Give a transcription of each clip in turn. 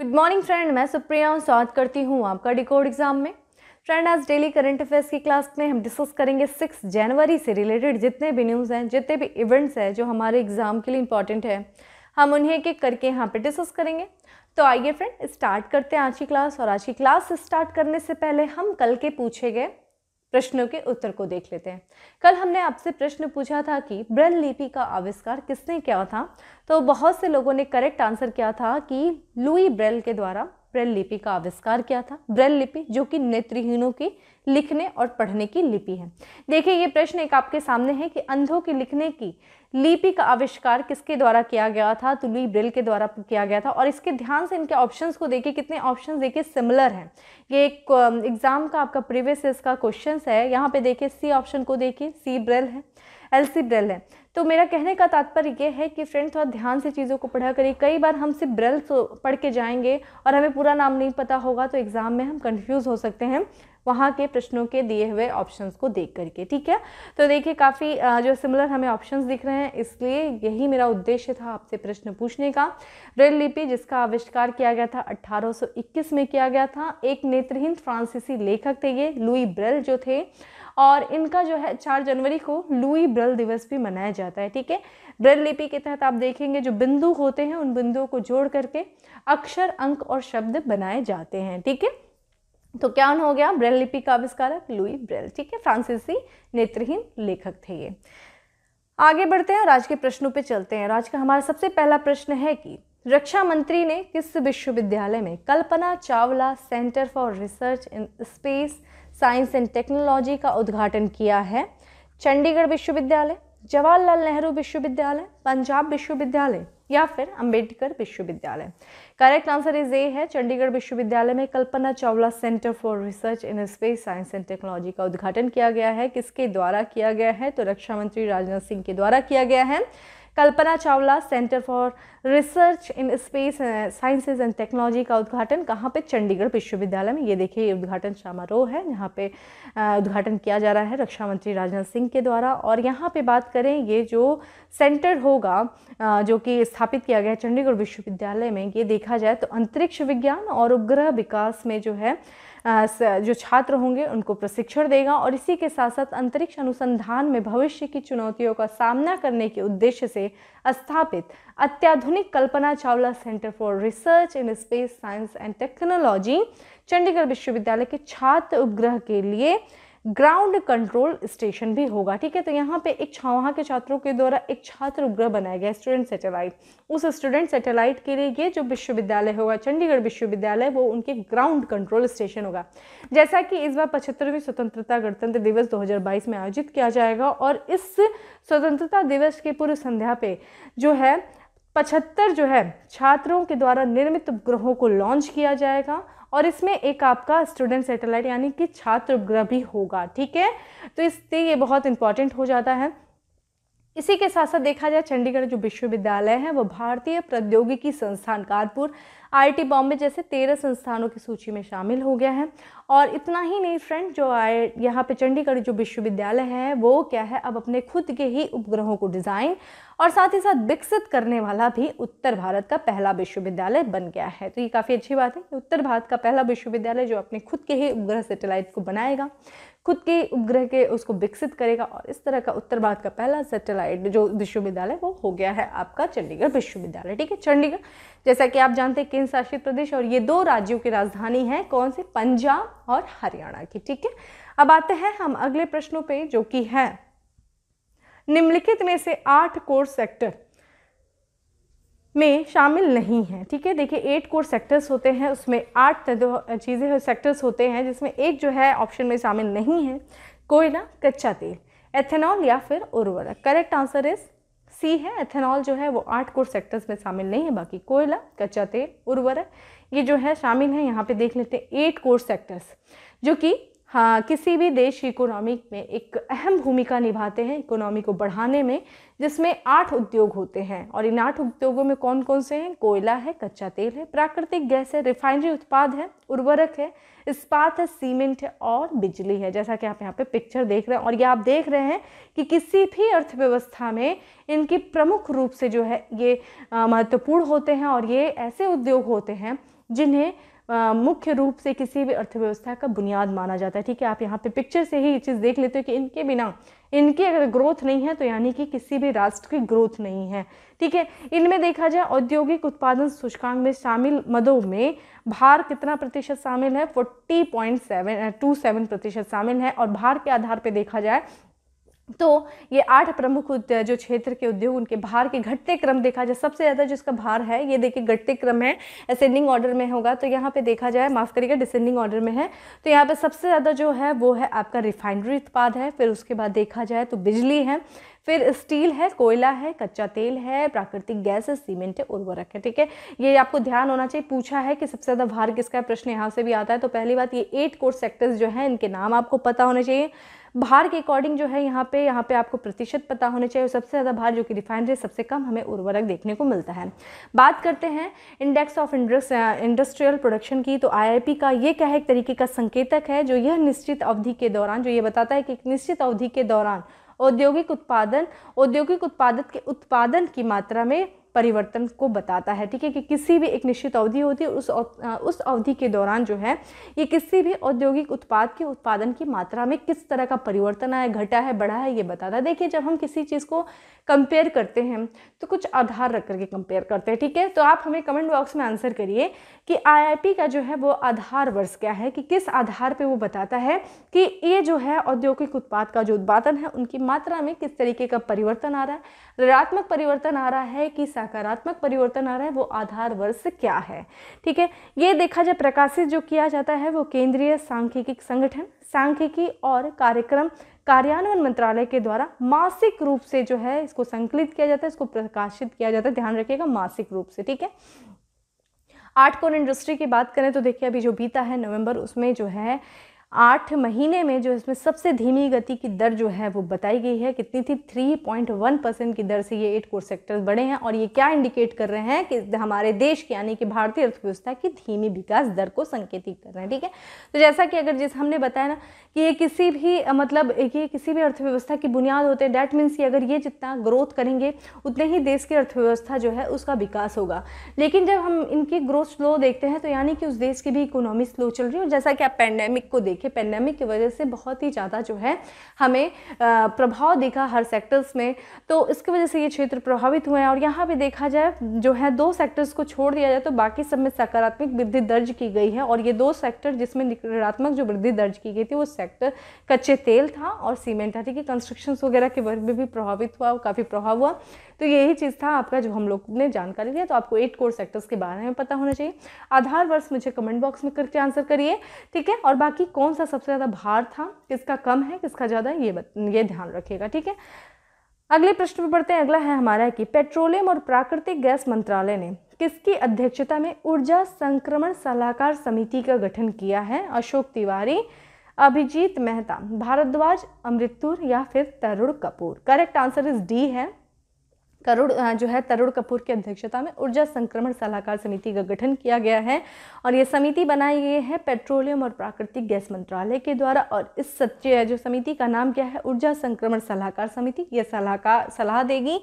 Good morning friend, मैं सुप्रिया स्वागत करती हूँ आपका डिकोड एग्जाम में। फ्रेंड, आज डेली करंट अफेयर्स की क्लास में हम डिस्कस करेंगे 6 जनवरी से रिलेटेड जितने भी न्यूज़ हैं, जितने भी इवेंट्स हैं जो हमारे एग्जाम के लिए इंपॉर्टेंट है, हम उन्हें एक एक करके यहाँ पे डिस्कस करेंगे। तो आइए फ्रेंड स्टार्ट करते हैं आज की क्लास। और आज की क्लास स्टार्ट करने से पहले हम कल के पूछे गए प्रश्नों के उत्तर को देख लेते हैं। कल हमने आपसे प्रश्न पूछा था कि ब्रेल लिपि का आविष्कार किसने किया था। तो बहुत से लोगों ने करेक्ट आंसर किया था कि लुई ब्रेल के द्वारा ब्रेल लिपि का आविष्कार किया था। ब्रेल लिपि जो कि नेत्रहीनों की लिखने और पढ़ने की लिपि है। देखिए, ये प्रश्न एक आपके सामने है कि अंधों की लिखने की लिपि का आविष्कार किसके द्वारा किया गया था। तो लुई ब्रेल के द्वारा किया गया था। और इसके ध्यान से इनके ऑप्शंस को देखिए, कितने ऑप्शंस देखिए सिमिलर हैं। ये एक एग्जाम का आपका प्रीवियस इसका क्वेश्चन है। यहाँ पे देखिए सी ऑप्शन को देखिए, सी ब्रेल है, एलसी ब्रेल है। तो मेरा कहने का तात्पर्य ये है कि फ्रेंड थोड़ा ध्यान से चीज़ों को पढ़ा करिए। कई बार हम सिर्फ ब्रेल पढ़ के जाएंगे और हमें पूरा नाम नहीं पता होगा, तो एग्जाम में हम कंफ्यूज हो सकते हैं वहाँ के प्रश्नों के दिए हुए ऑप्शंस को देख करके। ठीक है, तो देखिए काफ़ी जो सिमिलर हमें ऑप्शंस दिख रहे हैं, इसलिए यही मेरा उद्देश्य था आपसे प्रश्न पूछने का। ब्रेल लिपि जिसका आविष्कार किया गया था 1821 में किया गया था। एक नेत्रहीन फ्रांसीसी लेखक थे ये लुई ब्रेल जो थे, और इनका जो है 4 जनवरी को लुई ब्रेल दिवस भी मनाया जाता है। ठीक है, ब्रेल लिपि के तहत आप देखेंगे जो बिंदु होते हैं उन बिंदुओं को जोड़ करके अक्षर, अंक और शब्द बनाए जाते हैं। ठीक है, तो क्या हो गया, ब्रेल लिपि का आविष्कारक लुई ब्रेल। ठीक है, फ्रांसीसी नेत्रहीन लेखक थे ये। आगे बढ़ते हैं और आज के प्रश्नों पे चलते हैं। आज का हमारा सबसे पहला प्रश्न है कि रक्षा मंत्री ने किस विश्वविद्यालय में Kalpana Chawla centre for research in space science and technology का उद्घाटन किया है। चंडीगढ़ विश्वविद्यालय, जवाहरलाल नेहरू विश्वविद्यालय, पंजाब विश्वविद्यालय या फिर अंबेडकर विश्वविद्यालय। करेक्ट आंसर इज ए है, चंडीगढ़ विश्वविद्यालय में Kalpana Chawla centre for research in space science and technology का उद्घाटन किया गया है। किसके द्वारा किया गया है, तो रक्षा मंत्री राजनाथ सिंह के द्वारा किया गया है। Kalpana Chawla centre for research in space sciences and technology का उद्घाटन कहाँ पे, चंडीगढ़ विश्वविद्यालय में। ये देखिए ये उद्घाटन समारोह है, यहाँ पे उद्घाटन किया जा रहा है रक्षा मंत्री राजनाथ सिंह के द्वारा। और यहाँ पे बात करें, ये जो सेंटर होगा जो कि स्थापित किया गया है चंडीगढ़ विश्वविद्यालय में, ये देखा जाए तो अंतरिक्ष विज्ञान और उपग्रह विकास में जो है जो छात्र होंगे उनको प्रशिक्षण देगा। और इसी के साथ साथ अंतरिक्ष अनुसंधान में भविष्य की चुनौतियों का सामना करने के उद्देश्य से स्थापित अत्याधुनिक Kalpana Chawla centre for research in space science and technology Chandigarh विश्वविद्यालय के छात्र उपग्रह के लिए ग्राउंड कंट्रोल स्टेशन भी होगा। ठीक है, तो यहाँ पे एक वहाँ के छात्रों के द्वारा एक छात्र उपग्रह बनाया गया, स्टूडेंट सैटेलाइट। उस स्टूडेंट सैटेलाइट के लिए ये जो विश्वविद्यालय होगा चंडीगढ़ विश्वविद्यालय, वो उनके ग्राउंड कंट्रोल स्टेशन होगा। जैसा कि इस बार 75वीं स्वतंत्रता गणतंत्र दिवस 2022 में आयोजित किया जाएगा, और इस स्वतंत्रता दिवस के पूर्व संध्या पे जो है 75 जो है छात्रों के द्वारा निर्मित उपग्रहों को लॉन्च किया जाएगा। और इसमें एक आपका स्टूडेंट सैटेलाइट यानी कि छात्र उपग्रह भी होगा। ठीक है, तो इससे ये बहुत इंपॉर्टेंट हो जाता है। इसी के साथ साथ देखा जाए चंडीगढ़ जो विश्वविद्यालय है वो भारतीय प्रौद्योगिकी संस्थान कानपुर, आईआईटी बॉम्बे जैसे 13 संस्थानों की सूची में शामिल हो गया है। और इतना ही नहीं फ्रेंड, जो यहाँ पे चंडीगढ़ जो विश्वविद्यालय है वो क्या है, अब अपने खुद के ही उपग्रहों को डिज़ाइन और साथ ही साथ विकसित करने वाला भी उत्तर भारत का पहला विश्वविद्यालय बन गया है। तो ये काफ़ी अच्छी बात है कि उत्तर भारत का पहला विश्वविद्यालय जो अपने खुद के ही उपग्रह सैटेलाइट को बनाएगा, खुद के उपग्रह के उसको विकसित करेगा, और इस तरह का उत्तर भारत का पहला सैटेलाइट जो विश्वविद्यालय वो हो गया है आपका चंडीगढ़ विश्वविद्यालय। ठीक है, चंडीगढ़ जैसा कि आप जानते हैं केंद्र शासित प्रदेश, और ये 2 राज्यों की राजधानी है, कौन से, पंजाब और हरियाणा की। ठीक है, अब आते हैं हम अगले प्रश्नों पे जो कि है निम्नलिखित में से 8 कोर सेक्टर में शामिल नहीं है। ठीक है, देखिए 8 कोर सेक्टर्स होते हैं, उसमें 8 चीज़ें सेक्टर्स होते हैं, जिसमें एक जो है ऑप्शन में शामिल नहीं है, कोयला, कच्चा तेल, एथेनॉल या फिर उर्वरक। करेक्ट आंसर इज सी है, एथेनॉल जो है वो 8 कोर सेक्टर्स में शामिल नहीं है, बाकी कोयला, कच्चा तेल, उर्वरक ये जो है शामिल है। यहाँ पे देख लेते हैं 8 कोर सेक्टर्स जो कि हाँ किसी भी देश की इकोनॉमी में एक अहम भूमिका निभाते हैं इकोनॉमी को बढ़ाने में, जिसमें 8 उद्योग होते हैं। और इन 8 उद्योगों में कौन कौन से हैं, कोयला है, कच्चा तेल है, प्राकृतिक गैस है, रिफाइनरी उत्पाद है, उर्वरक है, इस्पात है, सीमेंट है और बिजली है। जैसा कि आप यहाँ पे पिक्चर देख रहे हैं, और ये आप देख रहे हैं कि किसी भी अर्थव्यवस्था में इनकी प्रमुख रूप से जो है ये महत्वपूर्ण होते हैं, और ये ऐसे उद्योग होते हैं जिन्हें मुख्य रूप से किसी भी अर्थव्यवस्था का बुनियाद माना जाता है। ठीक है, आप यहाँ पे पिक्चर से ही ये चीज़ देख लेते हो कि इनके बिना, इनकी अगर ग्रोथ नहीं है तो यानी कि किसी भी राष्ट्र की ग्रोथ नहीं है। ठीक है, इनमें देखा जाए औद्योगिक उत्पादन सूचकांक में शामिल मदों में भारत कितना प्रतिशत शामिल है, 40.27% शामिल है। और भारत के आधार पर देखा जाए तो ये 8 प्रमुख जो क्षेत्र के उद्योग, उनके भार के घटते क्रम देखा जाए, सबसे ज़्यादा जिसका भार है ये देखिए घटते क्रम है, असेंडिंग ऑर्डर में होगा। तो यहाँ पे देखा जाए, माफ़ करिएगा, डिसेंडिंग ऑर्डर में है। तो यहाँ पे सबसे ज़्यादा जो है वो है आपका रिफाइनरी उत्पाद है, फिर उसके बाद देखा जाए तो बिजली है, फिर स्टील है, कोयला है, कच्चा तेल है, प्राकृतिक गैस है, सीमेंट है, उर्वरक है। ठीक है, ये आपको ध्यान होना चाहिए। पूछा है कि सबसे ज़्यादा भार किसका है, प्रश्न यहाँ से भी आता है। तो पहली बात, ये 8 कोर सेक्टर्स जो हैं इनके नाम आपको पता होने चाहिए। भार के अकॉर्डिंग जो है यहाँ पे आपको प्रतिशत पता होने चाहिए। सबसे ज़्यादा भार जो कि रिफाइनरी, सबसे कम हमें उर्वरक देखने को मिलता है। बात करते हैं इंडेक्स ऑफ इंडस्ट्रियल प्रोडक्शन की, तो IIP का ये क्या है, एक तरीके का संकेतक है जो यह निश्चित अवधि के दौरान, जो ये बताता है कि एक निश्चित अवधि के दौरान औद्योगिक उत्पादन के उत्पादन की मात्रा में परिवर्तन को बताता है। ठीक है, कि किसी भी एक निश्चित अवधि होती है, उस अवधि के दौरान जो है ये किसी भी औद्योगिक उत्पाद के उत्पादन की मात्रा में किस तरह का परिवर्तन आया, घटा है, बढ़ा है, ये बताता है। देखिए, जब हम किसी चीज़ को कंपेयर करते हैं तो कुछ आधार रख करके कंपेयर करते हैं। ठीक है, तो आप हमें कमेंट बॉक्स में आंसर करिए कि IIP का जो है वो आधार वर्ष क्या है, कि किस आधार पे वो बताता है कि ये जो है औद्योगिक उत्पाद का जो उत्पादन है उनकी मात्रा में किस तरीके का परिवर्तन आ रहा है, ऋणात्मक परिवर्तन आ रहा है कि सकारात्मक परिवर्तन आ रहा है, वो आधार वर्ष क्या है। ठीक है, ये देखा जाए प्रकाशित जो किया जाता है वो केंद्रीय सांख्यिकी संगठन, सांख्यिकी और कार्यक्रम कार्यान्वयन मंत्रालय के द्वारा मासिक रूप से जो है इसको संकलित किया जाता है, इसको प्रकाशित किया जाता है। ध्यान रखिएगा, मासिक रूप से। ठीक है, 8 कोर इंडस्ट्री की बात करें तो देखिए अभी जो बीता है नवंबर, उसमें जो है 8 महीने में जो इसमें सबसे धीमी गति की दर जो है वो बताई गई है, कितनी थी, 3.1% की दर से ये 8 कोर सेक्टर्स बढ़े हैं। और ये क्या इंडिकेट कर रहे हैं कि हमारे देश की, यानी कि भारतीय अर्थव्यवस्था की धीमी विकास दर को संकेतित कर रहे हैं। ठीक है, तो जैसा कि अगर जिस हमने बताया ना कि ये किसी भी ये किसी भी अर्थव्यवस्था की बुनियाद होते हैं। डैट मीन्स कि अगर ये जितना ग्रोथ करेंगे उतने ही देश की अर्थव्यवस्था जो है उसका विकास होगा। लेकिन जब हम इनकी ग्रोथ स्लो देखते हैं तो यानी कि उस देश की भी इकोनॉमी स्लो चल रही है। और जैसा कि आप पैंडेमिक को देखें, पैंडेमिक की वजह से बहुत ही ज़्यादा जो है हमें प्रभाव दिखा हर सेक्टर्स में, तो इसकी वजह से ये क्षेत्र प्रभावित हुए हैं। और यहाँ पे देखा जाए जो है 2 सेक्टर्स को छोड़ दिया जाए तो बाकी सब में सकारात्मक वृद्धि दर्ज की गई है। और ये 2 सेक्टर जिसमें ऋणात्मक जो वृद्धि दर्ज की गई थी वो सेक्टर कच्चे तेल था और सीमेंट था। ठीक है, कंस्ट्रक्शन वगैरह के वर्ग में भी प्रभावित हुआ, काफ़ी प्रभाव हुआ। तो यही चीज़ था आपका जो हम लोग ने जानकारी लिया। तो आपको 8 कोर सेक्टर्स के बारे में पता होना चाहिए। आधार वर्ष मुझे कमेंट बॉक्स में करके आंसर करिए। ठीक है, और बाकी कौन सा सबसे ज़्यादा भार था, किसका कम है, किसका ज़्यादा है, ये ध्यान रखिएगा। ठीक है, अगले प्रश्न पर बढ़ते हैं। अगला है हमारा कि पेट्रोलियम और प्राकृतिक गैस मंत्रालय ने किसकी अध्यक्षता में ऊर्जा संक्रमण सलाहकार समिति का गठन किया है? अशोक तिवारी, अभिजीत मेहता, भारद्वाज, अमृतूर या फिर Tarun Kapoor? Correct answer is D है। तरुण कपूर की अध्यक्षता में ऊर्जा संक्रमण सलाहकार समिति का गठन किया गया है। और ये समिति बनाई गई है पेट्रोलियम और प्राकृतिक गैस मंत्रालय के द्वारा। और इस जो समिति का नाम क्या है? ऊर्जा संक्रमण सलाहकार समिति। ये सलाह देगी।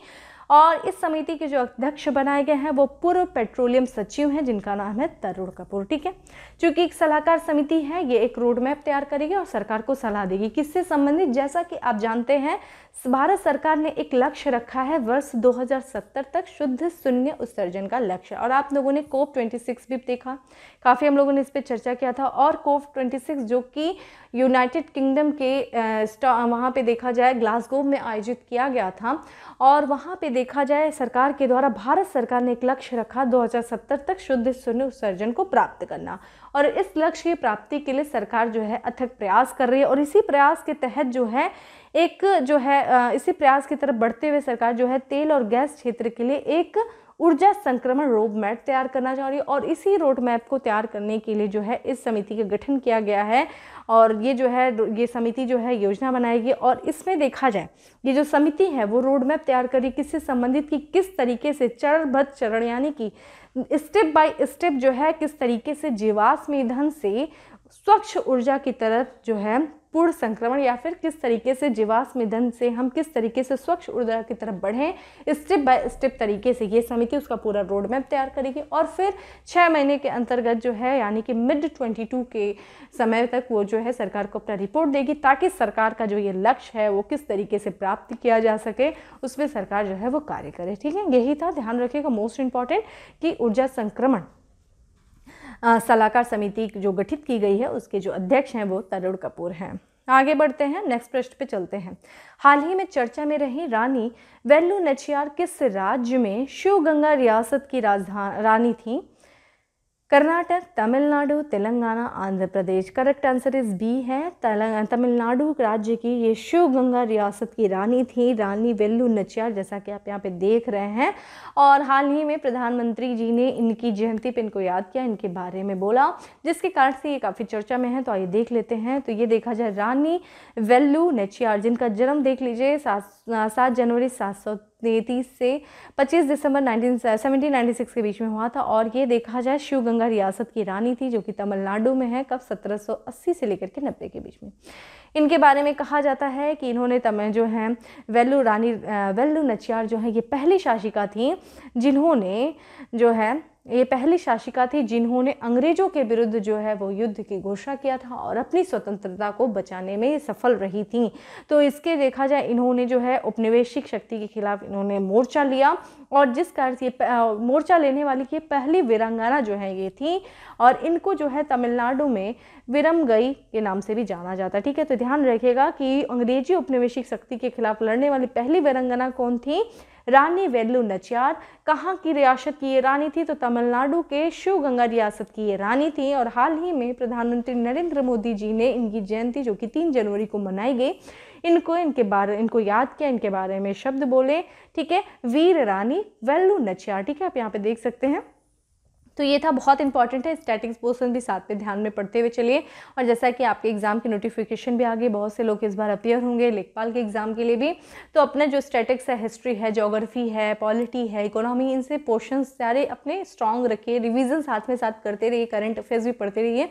और इस समिति के जो अध्यक्ष बनाए गए हैं वो पूर्व पेट्रोलियम सचिव हैं जिनका नाम है तरुण कपूर। ठीक है, चूंकि एक सलाहकार समिति है, ये एक रोड मैप तैयार करेगी और सरकार को सलाह देगी। किससे संबंधित? जैसा कि आप जानते हैं भारत सरकार ने एक लक्ष्य रखा है वर्ष 2070 तक शुद्ध शून्य उत्सर्जन का लक्ष्य। और आप लोगों ने COP26 भी देखा, काफ़ी हम लोगों ने इस पर चर्चा किया था। और COP26 जो कि यूनाइटेड किंगडम के वहाँ पे देखा जाए ग्लासगो में आयोजित किया गया था। और वहाँ पे देखा जाए सरकार के द्वारा भारत सरकार ने एक लक्ष्य रखा 2070 तक शुद्ध शून्य उत्सर्जन को प्राप्त करना। और इस लक्ष्य की प्राप्ति के लिए सरकार जो है अथक प्रयास कर रही है। और इसी प्रयास के तहत जो है इसी प्रयास की तरफ बढ़ते हुए सरकार जो है तेल और गैस क्षेत्र के लिए एक ऊर्जा संक्रमण रोड मैप तैयार करना चाह रही है। और इसी रोड मैप को तैयार करने के लिए जो है इस समिति का गठन किया गया है। और ये समिति जो है योजना बनाएगी। और इसमें देखा जाए ये जो समिति है वो रोड मैप तैयार करेगी किससे संबंधित, कि किस तरीके से चरणबद्ध चरण यानी कि स्टेप बाय स्टेप जो है किस तरीके से जीवाश्म ईंधन से स्वच्छ ऊर्जा की तरफ जो है पूर्ण संक्रमण या फिर किस तरीके से जीवाश्म ईंधन से हम किस तरीके से स्वच्छ ऊर्जा की तरफ बढ़ें, स्टेप बाय स्टेप तरीके से ये समिति उसका पूरा रोड मैप तैयार करेगी। और फिर 6 महीने के अंतर्गत जो है यानी कि मिड 22 के समय तक वो जो है सरकार को अपना रिपोर्ट देगी, ताकि सरकार का जो ये लक्ष्य है वो किस तरीके से प्राप्त किया जा सके उस पर सरकार जो है वो कार्य करे। ठीक है, यही था, ध्यान रखिएगा मोस्ट इंपॉर्टेंट कि ऊर्जा संक्रमण सलाहकार समिति जो गठित की गई है उसके जो अध्यक्ष हैं वो तरुण कपूर हैं। आगे बढ़ते हैं, नेक्स्ट प्रश्न पे चलते हैं। हाल ही में चर्चा में रही रानी वेल्लू नाचियार किस राज्य में शिवगंगा रियासत की रानी थी? Karnataka, Tamil Nadu, Telangana, Andhra Pradesh. Correct answer is B है, तमिलनाडु राज्य की ये शिवगंगा रियासत की रानी थी, रानी वेल्लू नाचियार, जैसा कि आप यहाँ पे देख रहे हैं। और हाल ही में प्रधानमंत्री जी ने इनकी जयंती पे इनको याद किया, इनके बारे में बोला, जिसके कारण से ये काफ़ी चर्चा में है। तो आइए देख लेते हैं। तो ये देखा जाए रानी वेल्लू नाचियार, जिनका जन्म देख लीजिए 7 जनवरी 733 से 25 दिसंबर 1796 के बीच में हुआ था। और ये देखा जाए शिवगंगा रियासत की रानी थी, जो कि तमिलनाडु में है, कब 1780 से लेकर के 90 के बीच में। इनके बारे में कहा जाता है कि इन्होंने जो है वेल्लू नाचियार जो है ये पहली शासिका थी जिन्होंने अंग्रेजों के विरुद्ध जो है वो युद्ध की घोषणा किया था और अपनी स्वतंत्रता को बचाने में सफल रही थी। तो इसके देखा जाए इन्होंने जो है उपनिवेशिक शक्ति के खिलाफ इन्होंने मोर्चा लिया, और जिस कारण से मोर्चा लेने वाली की पहली वीरांगना जो है ये थी, और इनको जो है तमिलनाडु में वीरमगई के नाम से भी जाना जाता है। ठीक है, तो ध्यान रखिएगा कि अंग्रेजी उपनिवेशिक शक्ति के खिलाफ लड़ने वाली पहली वीरांगना कौन थी? रानी वेल्लू नाचियार। कहाँ की रियासत की ये रानी थी? तो तमिलनाडु के शिवगंगा रियासत की ये रानी थी। और हाल ही में प्रधानमंत्री नरेंद्र मोदी जी ने इनकी जयंती जो कि 3 जनवरी को मनाई गई, इनको याद किया, इनके बारे में शब्द बोले। ठीक है, वीर रानी वेल्लू नाचियार। ठीक है, आप यहाँ पे देख सकते हैं। तो ये था, बहुत इंपॉर्टेंट है, स्टैटिक्स पोर्शन भी साथ में ध्यान में पढ़ते हुए चलिए। और जैसा कि आपके एग्जाम की नोटिफिकेशन भी आ गई, बहुत से लोग इस बार अपियर होंगे लेखपाल के एग्जाम के लिए भी। तो अपने जो स्टैटिक्स है, हिस्ट्री है, ज्योग्राफी है, पॉलिटी है, इकोनॉमी, इनसे पोर्शन सारे अपने स्ट्रॉन्ग रखिए, रिविजन साथ में साथ करते रहिए, करंट अफेयर्स भी पढ़ते रहिए।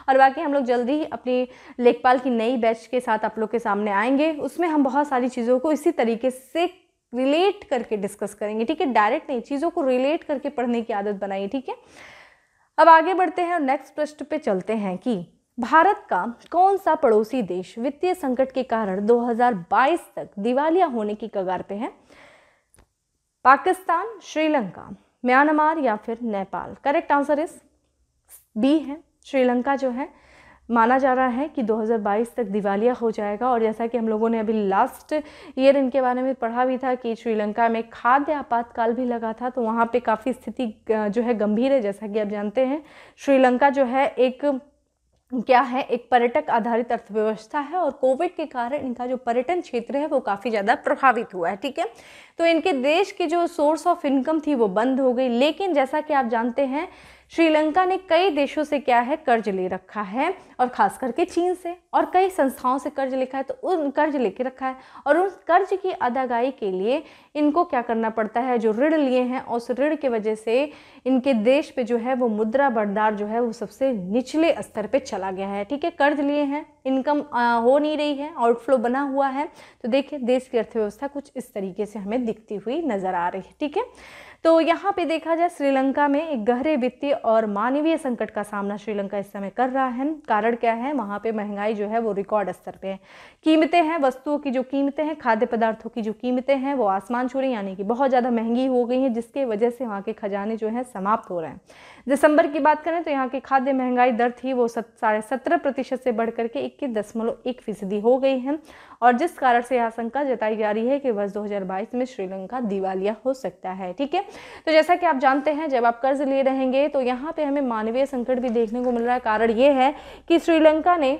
और बाकी हम लोग जल्दी ही अपनी लेखपाल की नई बैच के साथ आप लोग के सामने आएंगे। उसमें हम बहुत सारी चीज़ों को इसी तरीके से रिलेट करके डिस्कस करेंगे। ठीक है, डायरेक्ट नहीं, चीज़ों को रिलेट करके पढ़ने की आदत बनाइए। ठीक है, अब आगे बढ़ते हैं और नेक्स्ट प्रश्न पे चलते हैं कि भारत का कौन सा पड़ोसी देश वित्तीय संकट के कारण 2022 तक दिवालिया होने की कगार पे है? पाकिस्तान, श्रीलंका, म्यांमार या फिर Nepal? Correct answer is B है, श्रीलंका जो है माना जा रहा है कि 2022 तक दिवालिया हो जाएगा। और जैसा कि हम लोगों ने अभी लास्ट ईयर इनके बारे में पढ़ा भी था कि श्रीलंका में खाद्य आपातकाल भी लगा था, तो वहाँ पे काफ़ी स्थिति जो है गंभीर है। जैसा कि आप जानते हैं श्रीलंका जो है एक पर्यटक आधारित अर्थव्यवस्था है, और कोविड के कारण इनका जो पर्यटन क्षेत्र है वो काफ़ी ज़्यादा प्रभावित हुआ है। ठीक है, तो इनके देश की जो सोर्स ऑफ इनकम थी वो बंद हो गई। लेकिन जैसा कि आप जानते हैं श्रीलंका ने कई देशों से क्या है कर्ज ले रखा है, और खास करके चीन से, और कई संस्थाओं से कर्ज लेकर रखा है। और उस कर्ज की अदायगी के लिए इनको क्या करना पड़ता है, जो ऋण लिए हैं उस ऋण की वजह से इनके देश पे जो है वो मुद्रा भंडार जो है वो सबसे निचले स्तर पे चला गया है। ठीक है, कर्ज लिए हैं, इनकम हो नहीं रही है, आउटफ्लो बना हुआ है। तो देखिए देश की अर्थव्यवस्था कुछ इस तरीके से हमें दिखती हुई नजर आ रही है। ठीक है, तो यहाँ पे देखा जाए श्रीलंका में एक गहरे वित्तीय और मानवीय संकट का सामना श्रीलंका इस समय कर रहा है। कारण क्या है? वहाँ पे महंगाई जो है वो रिकॉर्ड स्तर पे है। कीमतें हैं, वस्तुओं की जो कीमतें हैं, खाद्य पदार्थों की जो कीमतें हैं वो आसमान छू रही, यानी कि बहुत ज़्यादा महंगी हो गई हैं, जिसके वजह से वहाँ के खजाने जो हैं समाप्त हो रहे हैं। दिसंबर की बात करें तो यहाँ की खाद्य महंगाई दर थी वो 17.5% से बढ़ करके 21.1% हो गई है। और जिस कारण से आशंका जताई जा रही है कि वर्ष 2022 में श्रीलंका दिवालिया हो सकता है। ठीक है, तो जैसा कि आप जानते हैं जब आप कर्ज ले रहेंगे तो यहाँ पे हमें मानवीय संकट भी देखने को मिल रहा है। कारण ये है कि श्रीलंका ने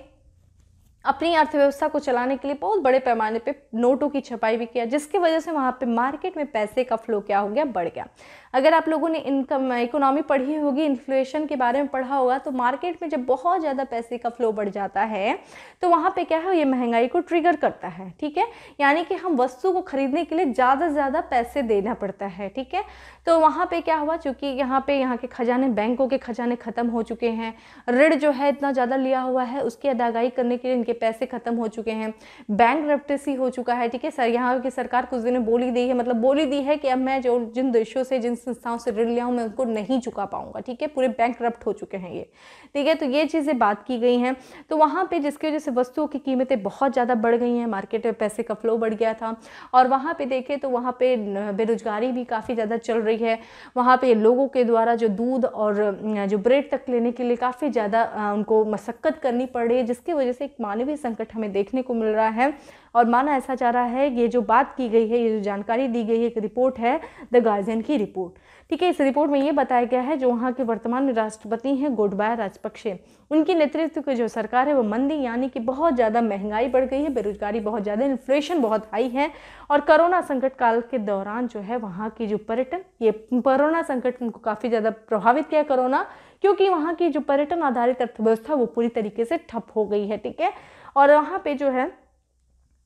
अपनी अर्थव्यवस्था को चलाने के लिए बहुत बड़े पैमाने पे नोटों की छपाई भी किया, जिसकी वजह से वहाँ पे मार्केट में पैसे का फ्लो क्या हो गया, बढ़ गया। अगर आप लोगों ने इनकम इकोनॉमी पढ़ी होगी, इन्फ्लेशन के बारे में पढ़ा होगा, तो मार्केट में जब बहुत ज़्यादा पैसे का फ्लो बढ़ जाता है तो वहाँ पे क्या है, ये महंगाई को ट्रिगर करता है। ठीक है, यानी कि हम वस्तु को खरीदने के लिए ज़्यादा से ज़्यादा पैसे देना पड़ता है। ठीक है, तो वहाँ पे क्या हुआ, चूँकि यहाँ के खजाने, बैंकों के खजाने ख़त्म हो चुके हैं, ऋण जो है इतना ज़्यादा लिया हुआ है उसकी अदायगी करने के लिए इनके पैसे ख़त्म हो चुके हैं, बैंकरप्टेसी हो चुका है। ठीक है सर, यहाँ की सरकार कुछ दिनों बोली दी है, मतलब बोली दी है कि अब मैं जो जिन देशों से, जिन संस्थाओं से ऋण लिया हूँ मैं उनको नहीं चुका पाऊंगा। ठीक है, पूरे बैंकरप्ट हो चुके हैं ये। ठीक है, तो ये चीज़ें बात की गई हैं। तो वहाँ पे जिसकी वजह से वस्तुओं की कीमतें बहुत ज़्यादा बढ़ गई हैं, मार्केट में पैसे का फ्लो बढ़ गया था। और वहाँ पे देखें तो वहाँ पे बेरोजगारी भी काफ़ी ज़्यादा चल रही है। वहाँ पे लोगों के द्वारा जो दूध और जो ब्रेड तक लेने के लिए काफ़ी ज़्यादा उनको मशक्क़त करनी पड़ रही है, जिसकी वजह से एक मानवीय संकट हमें देखने को मिल रहा है। और माना ऐसा जा रहा है, ये जो बात की गई है, ये जो जानकारी दी गई है, एक रिपोर्ट है द गार्जियन की रिपोर्ट। ठीक है, इस रिपोर्ट में ये बताया गया है जो वहाँ के वर्तमान में राष्ट्रपति हैं गोटबाया राजपक्षे, उनकी नेतृत्व की जो सरकार है वो मंदी, यानी कि बहुत ज़्यादा महंगाई बढ़ गई है, बेरोजगारी बहुत ज़्यादा, इन्फ्लेशन बहुत हाई है। और कोरोना संकट काल के दौरान जो है वहाँ की जो पर्यटन, ये कोरोना संकट उनको काफ़ी ज़्यादा प्रभावित किया कोरोना, क्योंकि वहाँ की जो पर्यटन आधारित अर्थव्यवस्था वो पूरी तरीके से ठप हो गई है। ठीक है, और वहाँ पे जो है,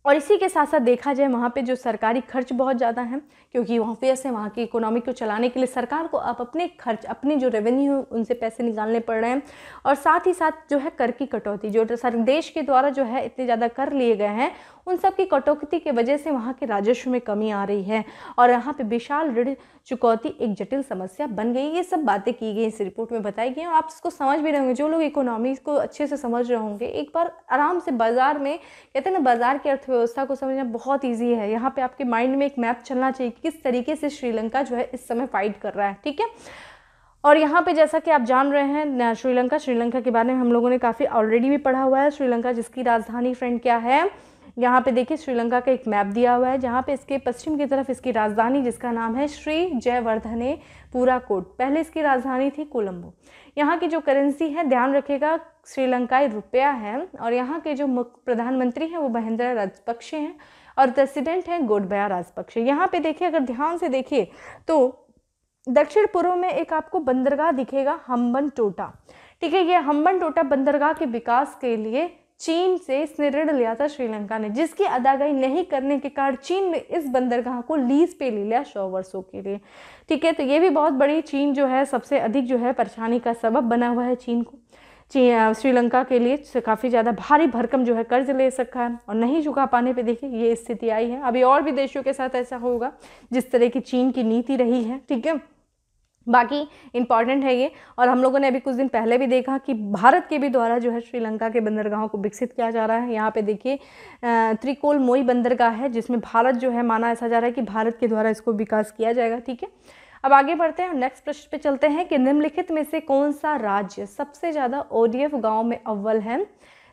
और इसी के साथ साथ देखा जाए वहाँ पे जो सरकारी खर्च बहुत ज़्यादा हैं, क्योंकि वहाँ पे ऐसे वहाँ की इकोनॉमी को चलाने के लिए सरकार को अब अपने खर्च, अपनी जो रेवेन्यू उनसे पैसे निकालने पड़ रहे हैं। और साथ ही साथ जो है कर की कटौती, जो देश के द्वारा जो है इतने ज़्यादा कर लिए गए हैं, उन सब की कटौती की वजह से वहाँ के राजस्व में कमी आ रही है और यहाँ पे विशाल ऋण चुकौती एक जटिल समस्या बन गई। ये सब बातें की गई इस रिपोर्ट में बताई गई और आप इसको समझ भी रहे होंगे। जो लोग इकोनॉमी को अच्छे से समझ रहे होंगे, एक बार आराम से बाजार में, कहते हैं ना, बाजार की अर्थव्यवस्था को समझना बहुत ईजी है। यहाँ पे आपके माइंड में एक मैप चलना चाहिए कि किस तरीके से श्रीलंका जो है इस समय फाइट कर रहा है। ठीक है, और यहाँ पे जैसा कि आप जान रहे हैं श्रीलंका के बारे में हम लोगों ने काफ़ी ऑलरेडी भी पढ़ा हुआ है। श्रीलंका जिसकी राजधानी फ्रेंड क्या है, यहाँ पे देखिए श्रीलंका का एक मैप दिया हुआ है, जहाँ पे इसके पश्चिम की तरफ इसकी राजधानी जिसका नाम है श्री जयवर्धने पूराकोट, पहले इसकी राजधानी थी कोलंबो। यहाँ की जो करेंसी है, ध्यान रखिएगा, श्रीलंकाई रुपया है। और यहाँ के जो प्रधानमंत्री हैं वो महिंद्रा राजपक्षे हैं और प्रेसिडेंट हैं गोटबाया राजपक्षे। यहाँ पे देखिए, अगर ध्यान से देखिए तो दक्षिण पूर्व में एक आपको बंदरगाह दिखेगा, हम्बनटोटा। ठीक है, ये हम्बनटोटा बंदरगाह के विकास के लिए चीन से इसने ऋण लिया था श्रीलंका ने, जिसकी अदायगी नहीं करने के कारण चीन ने इस बंदरगाह को लीज पे ले लिया 100 वर्षों के लिए। ठीक है, तो ये भी बहुत बड़ी, चीन जो है सबसे अधिक जो है परेशानी का सबब बना हुआ है चीन को। श्रीलंका के लिए काफ़ी ज़्यादा भारी भरकम जो है कर्ज ले सका है और नहीं चुका पाने पे देखिए ये स्थिति आई है। अभी और भी देशों के साथ ऐसा होगा जिस तरह की चीन की नीति रही है। ठीक है, बाकी इम्पॉर्टेंट है ये। और हम लोगों ने अभी कुछ दिन पहले भी देखा कि भारत के भी द्वारा जो है श्रीलंका के बंदरगाहों को विकसित किया जा रहा है। यहाँ पे देखिए त्रिकोलमोई बंदरगाह है, जिसमें भारत जो है, माना ऐसा जा रहा है कि भारत के द्वारा इसको विकास किया जाएगा। ठीक है, अब आगे बढ़ते हैं, नेक्स्ट प्रश्न पे चलते हैं कि निम्नलिखित में से कौन सा राज्य सबसे ज़्यादा ODF गाँव में अव्वल है?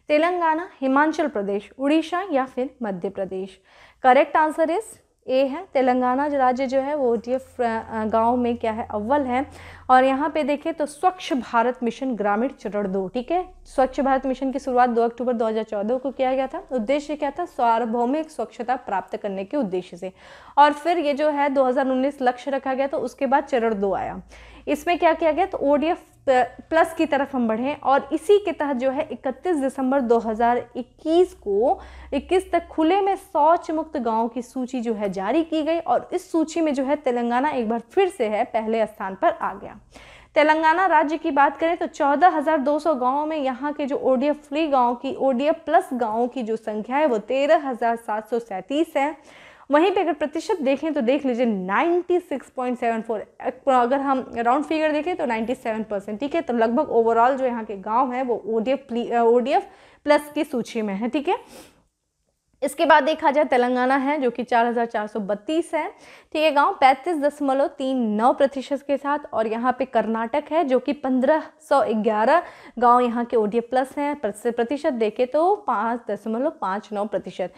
तेलंगाना, हिमाचल प्रदेश, उड़ीसा या फिर Madhya Pradesh? Correct answer is a है, तेलंगाना राज्य जो है वो ODF गांव में क्या है, अव्वल है। और यहाँ पे देखें तो स्वच्छ भारत मिशन ग्रामीण चरण 2। ठीक है, स्वच्छ भारत मिशन की शुरुआत 2 अक्टूबर 2014 को किया गया था। उद्देश्य क्या था? सार्वभौमिक स्वच्छता प्राप्त करने के उद्देश्य से। और फिर ये जो है 2019 लक्ष्य रखा गया, तो उसके बाद चरण 2 आया। इसमें क्या किया गया, तो ODF प्लस की तरफ हम बढ़े और इसी के तहत जो है 31 दिसंबर 2021 को 21 तक खुले में शौच मुक्त गांव की सूची जो है जारी की गई और इस सूची में जो है तेलंगाना एक बार फिर से है पहले स्थान पर आ गया। तेलंगाना राज्य की बात करें तो 14,200 गांवों में यहाँ के जो ODF फ्री गाँव की, ODF प्लस गाँवों की जो संख्या है वो 13,737 है। वहीं पे अगर प्रतिशत देखें तो देख लीजिए 96.74, अगर हम राउंड फिगर देखें तो 97%। ठीक है, तो लगभग ओवरऑल जो यहाँ के गांव है वो ODF प्लस की सूची में है। ठीक है, इसके बाद देखा जाए तेलंगाना है जो कि 4,432 है। ठीक है, गांव 35.39% के साथ। और यहाँ पे कर्नाटक है जो कि 1,511 गांव यहाँ के ODF प्लस हैं। प्रतिशत देखें तो 5.59%।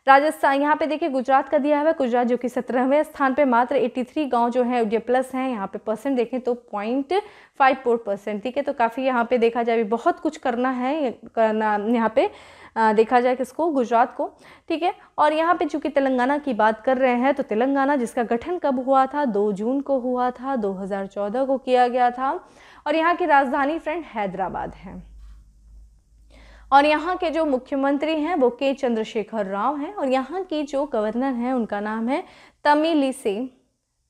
राजस्थान, यहाँ पे देखिए गुजरात का दिया हुआ है, गुजरात जो कि 17वें स्थान पे, मात्र 83 गांव जो है ये प्लस हैं। यहाँ पे परसेंट देखें तो 0.54%, ठीक है। तो काफ़ी यहाँ पे देखा जाए बहुत कुछ करना है, करना यहाँ पे देखा जाए किसको, गुजरात को, ठीक है। और यहाँ पे चूंकि तेलंगाना की बात कर रहे हैं, तो तेलंगाना जिसका गठन कब हुआ था, 2 जून को हुआ था, 2014 को किया गया था। और यहाँ की राजधानी फ्रेंड हैदराबाद है। और यहाँ के जो मुख्यमंत्री हैं वो के चंद्रशेखर राव हैं। और यहाँ की जो गवर्नर हैं उनका नाम है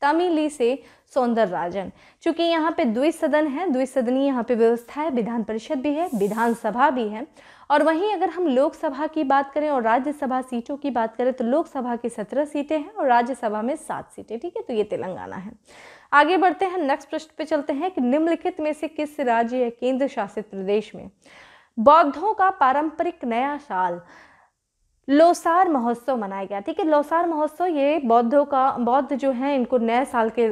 तमिलिसई सौंदरराजन। चूँकि यहाँ पे द्विसदन है, द्विसदनीय यहाँ पे व्यवस्था है, विधान परिषद भी है, विधानसभा भी है। और वहीं अगर हम लोकसभा की बात करें और राज्यसभा सीटों की बात करें तो लोकसभा की 17 सीटें हैं और राज्यसभा में 7 सीटें, ठीक है। तो ये तेलंगाना है। आगे बढ़ते हैं, नेक्स्ट प्रश्न पे चलते हैं कि निम्नलिखित में से किस राज्य या केंद्र शासित प्रदेश में बौद्धों का पारंपरिक नया साल लोसार महोत्सव मनाया गया, ठीक है। लोसार महोत्सव ये बौद्ध जो हैं इनको नए साल के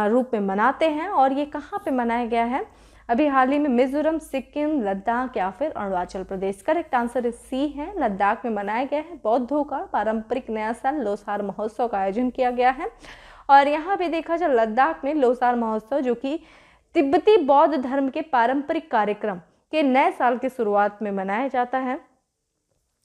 रूप में मनाते हैं। और ये कहाँ पे मनाया गया है, अभी हाल ही में मिजोरम, सिक्किम, लद्दाख या फिर Arunachal Pradesh. Correct answer C है, लद्दाख में मनाया गया है। बौद्धों का पारंपरिक नया साल लोसार महोत्सव का आयोजन किया गया है। और यहाँ पे देखा जाए लद्दाख में लोसार महोत्सव जो कि तिब्बती बौद्ध धर्म के पारंपरिक कार्यक्रम के नए साल की शुरुआत में मनाया जाता है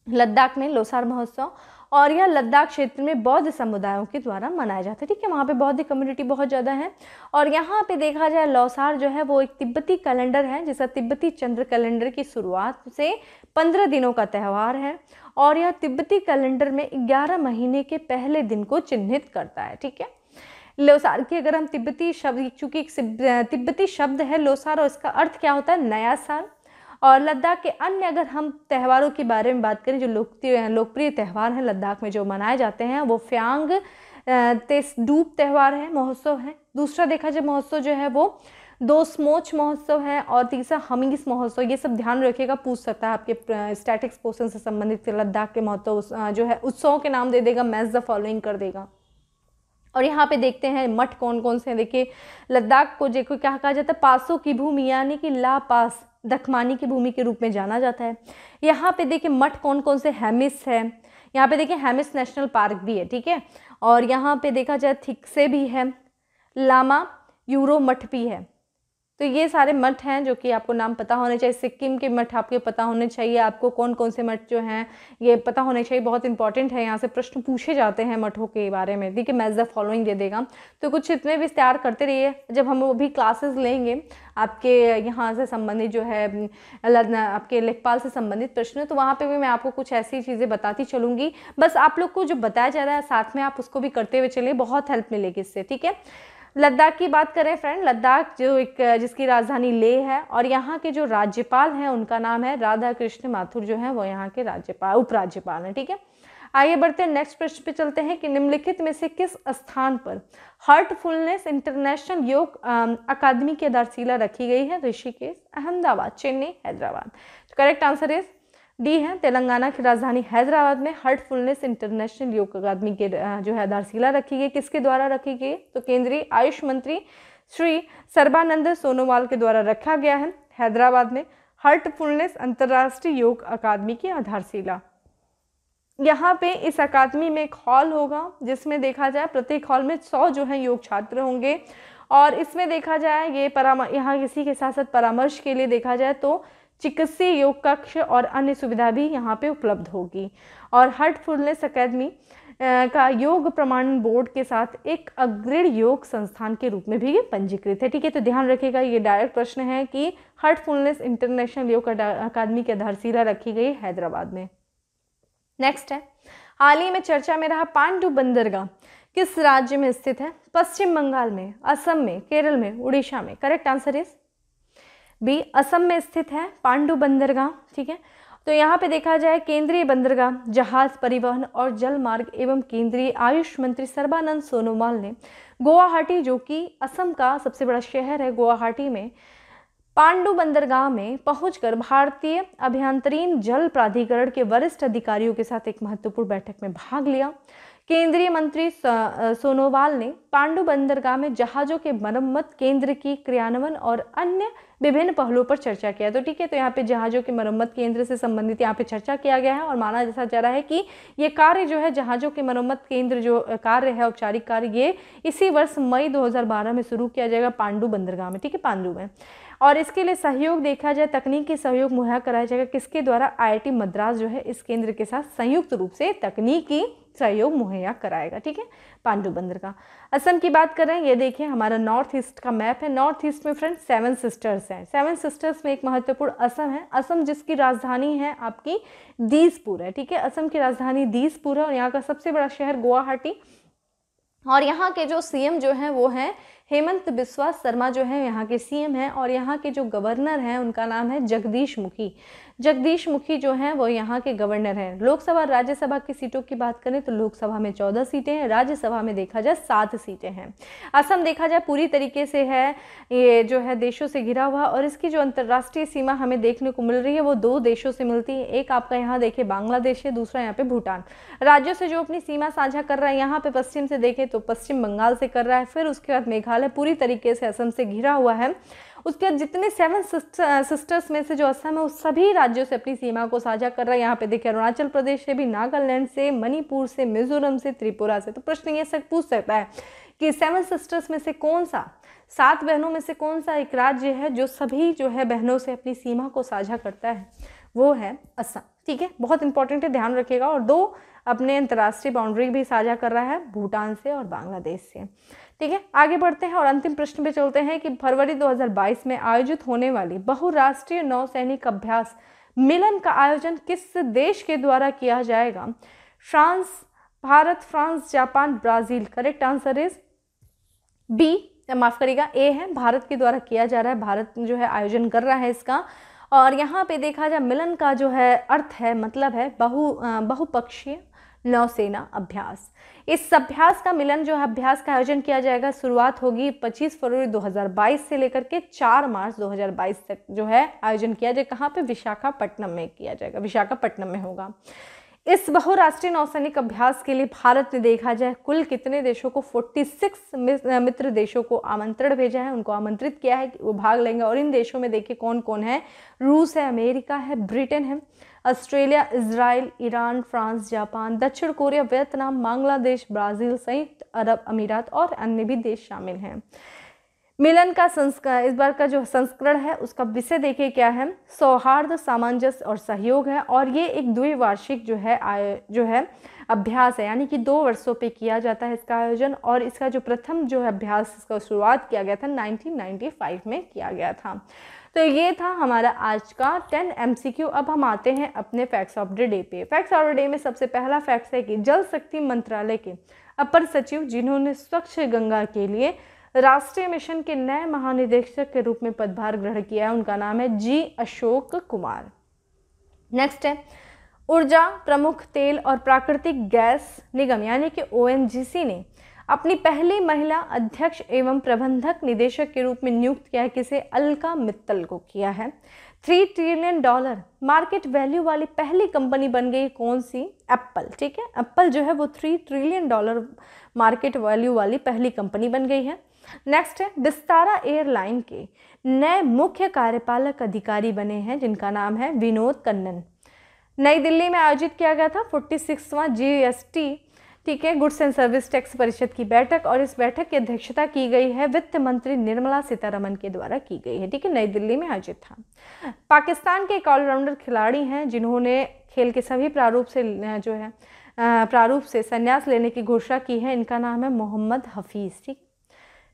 लद्दाख में लोसार महोत्सव। और यह लद्दाख क्षेत्र में बौद्ध समुदायों के द्वारा मनाया जाता है, ठीक है। वहाँ पे बौद्ध कम्युनिटी बहुत ज़्यादा है। और यहाँ पे देखा जाए लोसार जो है वो एक तिब्बती कैलेंडर है, जिसका तिब्बती चंद्र कैलेंडर की शुरुआत से 15 दिनों का त्यौहार है। और यह तिब्बती कैलेंडर में 11 महीने के पहले दिन को चिन्हित करता है, ठीक है। लोसार की अगर हम तिब्बती शब्द, चूँकि तिब्बती शब्द है लोसार और इसका अर्थ क्या होता है, नया साल। और लद्दाख के अन्य अगर हम त्योहारों के बारे में बात करें, जो लोकप्रिय त्यौहार हैं लद्दाख में जो मनाए जाते हैं, वो फ्यांग तेसडूप त्यौहार है, महोत्सव है। दूसरा देखा जाए महोत्सव जो है वो दोस्मोच महोत्सव है। और तीसरा हमिंगिस महोत्सव। ये सब ध्यान रखिएगा, पूछ सकता है आपके स्टैटिक्स पोर्शन से संबंधित लद्दाख के महोत्सव जो है उत्सव के नाम दे देगा, मैच द फॉलोइंग कर देगा। और यहाँ पे देखते हैं मठ कौन कौन से हैं। देखिए लद्दाख को देखो क्या कहा जाता है, पासों की भूमि यानी कि ला पास दखमानी की भूमि के रूप में जाना जाता है। यहाँ पे देखिए मठ कौन कौन से, हेमिस है, यहाँ पे देखिए हेमिस नेशनल पार्क भी है, ठीक है। और यहाँ पे देखा जाए थिक्से भी है, लामा यूरो मठ भी है। तो ये सारे मठ हैं जो कि आपको नाम पता होने चाहिए। सिक्किम के मठ आपके पता होने चाहिए, आपको कौन कौन से मठ जो हैं ये पता होने चाहिए, बहुत इंपॉर्टेंट है। यहाँ से प्रश्न पूछे जाते हैं मठों के बारे में, ठीक है। मैच द फॉलोइंग दे देगा। तो कुछ इतने भी तैयार करते रहिए, जब हम अभी क्लासेस लेंगे आपके यहाँ से संबंधित जो है आपके लेखपाल से संबंधित प्रश्न, तो वहाँ पे भी मैं आपको कुछ ऐसी चीज़ें बताती चलूँगी। बस आप लोग को जो बताया जा रहा है साथ में आप उसको भी करते हुए चलिए, बहुत हेल्प मिलेगी इससे, ठीक है। लद्दाख की बात करें फ्रेंड, लद्दाख जो एक जिसकी राजधानी लेह है और यहाँ के जो राज्यपाल हैं उनका नाम है राधा कृष्ण माथुर, जो है वो यहाँ के राज्यपाल उपराज्यपाल हैं, ठीक है। आइए बढ़ते हैं, नेक्स्ट प्रश्न पे चलते हैं कि निम्नलिखित में से किस स्थान पर हार्टफुलनेस इंटरनेशनल योग अकादमी की आधारशिला रखी गई है, ऋषिकेश, अहमदाबाद, चेन्नई, हैदराबाद। तो करेक्ट आंसर इज डी है, तेलंगाना की राजधानी हैदराबाद में हार्टफुलनेस इंटरनेशनल योग अकादमी के जो है आधारशिला रखी गई। किसके द्वारा रखी गई, तो केंद्रीय आयुष मंत्री श्री सर्बानंद सोनोवाल के द्वारा रखा गया है हैदराबाद में हार्टफुलनेस अंतर्राष्ट्रीय योग अकादमी की आधारशिला। यहाँ पे इस अकादमी में एक हॉल होगा जिसमें देखा जाए प्रत्येक हॉल में 100 जो है योग छात्र होंगे। और इसमें देखा जाए ये यहाँ किसी के साथ साथ परामर्श के लिए देखा जाए तो चिकित्सीय योग कक्ष और अन्य सुविधा भी यहाँ पे उपलब्ध होगी। और हार्टफुलनेस अकेडमी का योग प्रमाणन बोर्ड के साथ एक अग्रणी योग संस्थान के रूप में भी ये पंजीकृत है, ठीक है। तो ध्यान रखिएगा, ये डायरेक्ट प्रश्न है कि हार्टफुलनेस इंटरनेशनल योग अकादमी की आधारशिला रखी गई हैदराबाद में। नेक्स्ट है, हाल ही में चर्चा में रहा पांडु बंदरगाह किस राज्य में स्थित है, पश्चिम बंगाल में, असम में, केरल में, उड़ीसा में। Correct answer is B, Assam में स्थित है पांडु बंदरगाह, ठीक है। तो यहाँ पे देखा जाए केंद्रीय बंदरगाह, जहाज परिवहन और जल मार्ग एवं केंद्रीय आयुष मंत्री सर्बानंद सोनोवाल ने गुवाहाटी, जो कि असम का सबसे बड़ा शहर है, गुवाहाटी में पांडु बंदरगाह में पहुंचकर भारतीय अभ्यंतरीण जल प्राधिकरण के वरिष्ठ अधिकारियों के साथ एक महत्वपूर्ण बैठक में भाग लिया। केंद्रीय मंत्री सोनोवाल ने पांडु बंदरगाह में जहाजों के मरम्मत केंद्र की क्रियान्वयन और अन्य विभिन्न पहलुओं पर चर्चा किया। तो ठीक है, तो यहाँ पे जहाजों के मरम्मत केंद्र से संबंधित यहाँ पे चर्चा किया गया है और माना जैसा जा रहा है कि ये कार्य जो है जहाजों के मरम्मत केंद्र जो कार्य है, औपचारिक कार्य, ये इसी वर्ष मई 2012 में शुरू किया जाएगा पांडु बंदरगाह में, ठीक है, पांडु में। और इसके लिए सहयोग देखा जाए, तकनीकी सहयोग मुहैया कराया जाएगा किसके द्वारा? IIT मद्रास जो है इस केंद्र के साथ संयुक्त रूप से तकनीकी सहयोग मुहैया कराएगा, ठीक है, पांडु बंदरगाह। असम की बात करें, ये देखिए हमारा नॉर्थ ईस्ट का मैप है। नॉर्थ ईस्ट में फ्रेंड्स 7 सिस्टर्स हैं। 7 सिस्टर्स में एक महत्वपूर्ण असम है। असम जिसकी राजधानी है आपकी दीसपुर है, ठीक है, असम की राजधानी दीसपुर है और यहाँ का सबसे बड़ा शहर गुवाहाटी। और यहाँ के जो CM जो हैं वो हैं हेमंत बिस्वा शर्मा, जो है यहाँ के CM हैं। और यहाँ के जो गवर्नर हैं उनका नाम है जगदीश मुखी। जगदीश मुखी जो हैं वो यहाँ के गवर्नर हैं। लोकसभा राज्यसभा की सीटों की बात करें तो लोकसभा में 14 सीटें हैं, राज्यसभा में देखा जाए 7 सीटें हैं। असम देखा जाए पूरी तरीके से है ये जो है देशों से घिरा हुआ और इसकी जो अंतर्राष्ट्रीय सीमा हमें देखने को मिल रही है वो 2 देशों से मिलती है। एक आपका यहाँ देखिए बांग्लादेश है, दूसरा यहाँ पे भूटान। राज्यों से जो अपनी सीमा साझा कर रहा है, यहाँ पे पश्चिम से देखें तो पश्चिम बंगाल से कर रहा है, फिर उसके बाद मेघालय पूरी तरीके से असम से घिरा हुआ है। उसके बाद जितने 7 सिस्टर्स में से जो असम है उस सभी राज्यों से अपनी सीमा को साझा कर रहा है। यहाँ पे देखिए अरुणाचल प्रदेश से भी, नागालैंड से, मणिपुर से, मिजोरम से, त्रिपुरा से। तो प्रश्न ये सब पूछ सकता है कि 7 सिस्टर्स में से कौन सा, 7 बहनों में से कौन सा एक राज्य है जो सभी जो है बहनों से अपनी सीमा को साझा करता है? वो है असम, ठीक है, बहुत इंपॉर्टेंट है, ध्यान रखिएगा। और 2 अपने अंतर्राष्ट्रीय बाउंड्री भी साझा कर रहा है, भूटान से और बांग्लादेश से, ठीक है। आगे बढ़ते हैं और अंतिम प्रश्न पे चलते हैं कि फरवरी 2022 में आयोजित होने वाली बहुराष्ट्रीय नौसैनिक अभ्यास मिलन का आयोजन किस देश के द्वारा किया जाएगा? France, Bharat, France, Japan, Brazil. Correct answer is B, माफ करिएगा ए है, भारत के द्वारा किया जा रहा है। भारत जो है आयोजन कर रहा है इसका। और यहाँ पे देखा जाए मिलन का जो है अर्थ है, मतलब है बहुपक्षीय नौसेना अभ्यास। इस अभ्यास का मिलन जो है अभ्यास का आयोजन किया जाएगा। शुरुआत होगी 25 फरवरी 2022 से लेकर के 4 मार्च 2022 तक जो है आयोजन किया जाएगा। कहाँ पे? विशाखापट्टनम में किया जाएगा, विशाखापट्टनम में होगा। इस बहुराष्ट्रीय नौसैनिक अभ्यास के लिए भारत ने देखा जाए कुल कितने देशों को 46 मित्र देशों को आमंत्रण भेजा है, उनको आमंत्रित किया है कि वो भाग लेंगे। और इन देशों में देखिए कौन कौन है? रूस है, अमेरिका है, ब्रिटेन है, Australia, Israel, Iran, France, Japan, दक्षिण कोरिया, वियतनाम, बांग्लादेश, ब्राज़ील, संयुक्त अरब अमीरात और अन्य भी देश शामिल हैं। मिलन का संस्कार, इस बार का जो संस्करण है उसका विषय देखिए क्या है? सौहार्द, सामंजस्य और सहयोग है। और ये एक द्विवार्षिक जो है अभ्यास है, यानी कि 2 वर्षों पे किया जाता है इसका आयोजन। और इसका जो प्रथम जो है अभ्यास इसका शुरुआत किया गया था 1995 में किया गया था। तो ये था हमारा आज का 10 MCQ। अब हम आते हैं अपने फैक्ट्स ऑफ द डे पे। फैक्ट्स ऑफ द डे में सबसे पहला फैक्ट है कि जल शक्ति मंत्रालय के अपर सचिव जिन्होंने स्वच्छ गंगा के लिए राष्ट्रीय मिशन के नए महानिदेशक के रूप में पदभार ग्रहण किया है, उनका नाम है जी अशोक कुमार। नेक्स्ट है ऊर्जा प्रमुख तेल और प्राकृतिक गैस निगम यानी कि ONGC ने अपनी पहली महिला अध्यक्ष एवं प्रबंधक निदेशक के रूप में नियुक्त किया है। किसे? अलका मित्तल को किया है। $3 ट्रिलियन मार्केट वैल्यू वाली पहली कंपनी बन गई कौन सी? एप्पल, ठीक है, एप्पल जो है वो $3 ट्रिलियन मार्केट वैल्यू वाली पहली कंपनी बन गई है। नेक्स्ट है विस्तारा एयरलाइन के नए मुख्य कार्यपालक अधिकारी बने हैं जिनका नाम है विनोद कन्नन। नई दिल्ली में आयोजित किया गया था 46वां GST, ठीक है, गुड्स एंड सर्विस टैक्स परिषद की बैठक। और इस बैठक की अध्यक्षता की गई है वित्त मंत्री निर्मला सीतारमन के द्वारा की गई है, ठीक है, नई दिल्ली में आयोजित था। पाकिस्तान के एक ऑलराउंडर खिलाड़ी हैं जिन्होंने खेल के सभी प्रारूप से संन्यास लेने की घोषणा की है, इनका नाम है मोहम्मद हफीज़, ठीक।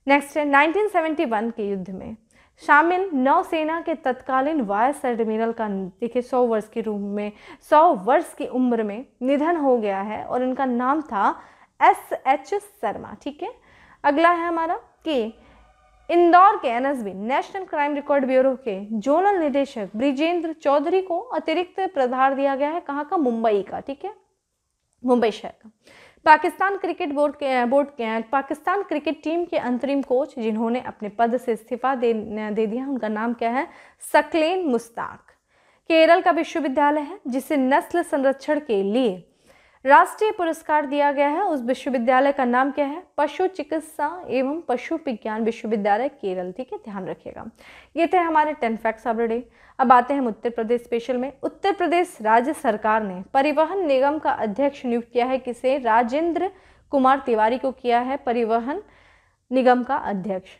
नेक्स्ट है 1971 के युद्ध में शामिल नौसेना के तत्कालीन वाइस एडमिरल का देखिए 100 वर्ष के रूप में 100 वर्ष की उम्र में निधन हो गया है और इनका नाम था SH शर्मा, ठीक है। अगला है हमारा कि इंदौर के NSB national crime record bureau के जोनल निदेशक ब्रिजेंद्र चौधरी को अतिरिक्त प्रभार दिया गया है। कहाँ का? मुंबई का, ठीक है, मुंबई शहर का। पाकिस्तान क्रिकेट टीम के अंतरिम कोच जिन्होंने अपने पद से इस्तीफा दे दिया, उनका नाम क्या है? सकलेन मुश्ताक। केरल का विश्वविद्यालय है जिसे नस्ल संरक्षण के लिए राष्ट्रीय पुरस्कार दिया गया है उस विश्वविद्यालय का नाम क्या है? पशु चिकित्सा एवं पशु विज्ञान विश्वविद्यालय केरल। ठीक है, ध्यान रखिएगा। ये थे हमारे 10 फैक्ट्स ऑफ द डे। अब आते हैं हम उत्तर प्रदेश स्पेशल में। उत्तर प्रदेश राज्य सरकार ने परिवहन निगम का अध्यक्ष नियुक्त किया है। किसे? राजेंद्र कुमार तिवारी को किया है परिवहन निगम का अध्यक्ष।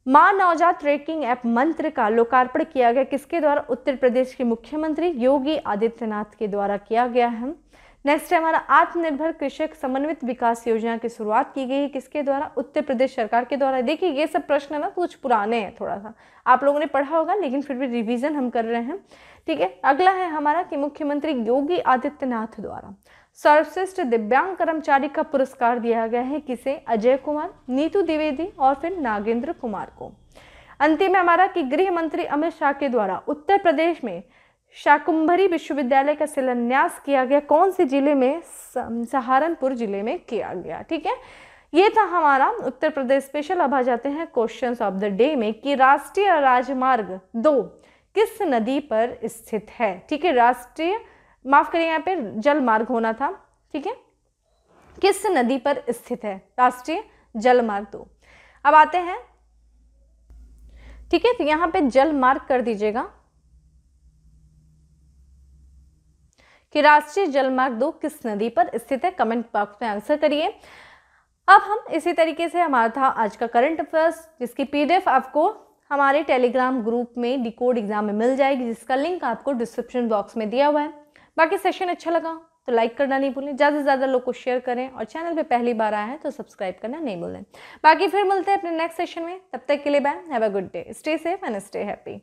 मां नवजात ट्रैकिंग ऐप मंत्र का लोकार्पण किया गया किसके द्वारा? उत्तर प्रदेश के मुख्यमंत्री योगी आदित्यनाथ के द्वारा किया गया है। नेक्स्ट है हमारा आत्मनिर्भर कृषक समन्वित विकास योजना की शुरुआत की गई है किसके द्वारा? उत्तर प्रदेश सरकार के द्वारा। देखिए ये सब प्रश्न ना कुछ पुराने हैं, थोड़ा सा आप लोगों ने पढ़ा होगा, लेकिन फिर भी रिवीजन हम कर रहे हैं। ठीक है, अगला है हमारा कि मुख्यमंत्री योगी आदित्यनाथ द्वारा सर्वश्रेष्ठ दिव्यांग कर्मचारी का पुरस्कार दिया गया है किसे? अजय कुमार, नीतू द्विवेदी और फिर नागेंद्र कुमार को। अंतिम है हमारा कि गृह मंत्री अमित शाह के द्वारा उत्तर प्रदेश में शाकुंभरी विश्वविद्यालय का शिलान्यास किया गया कौन से जिले में? सहारनपुर जिले में किया गया। ठीक है, ये था हमारा उत्तर प्रदेश स्पेशल। अब आ जाते हैं क्वेश्चंस ऑफ द डे में कि राष्ट्रीय राजमार्ग 2 किस नदी पर स्थित है? ठीक है, राष्ट्रीय माफ करिए यहाँ पे जल मार्ग होना था। ठीक है, किस नदी पर स्थित है? राष्ट्रीय जल मार्ग 2। अब आते हैं, ठीक है, तो यहाँ पे जल मार्ग कर दीजिएगा कि राष्ट्रीय जलमार्ग 2 किस नदी पर स्थित है। कमेंट बॉक्स में आंसर करिए। अब हम इसी तरीके से हमारा था आज का करंट अफेयर्स, जिसकी पीडीएफ आपको हमारे टेलीग्राम ग्रुप में डिकोड एग्जाम में मिल जाएगी, जिसका लिंक आपको डिस्क्रिप्शन बॉक्स में दिया हुआ है। बाकी सेशन अच्छा लगा तो लाइक करना नहीं भूलें, ज़्यादा से ज़्यादा लोग को शेयर करें और चैनल पे पहली बार आए हैं तो सब्सक्राइब करना नहीं भूलें। बाकी फिर मिलते हैं अपने नेक्स्ट सेशन में, तब तक के लिए bye, have a good day, stay safe and stay happy.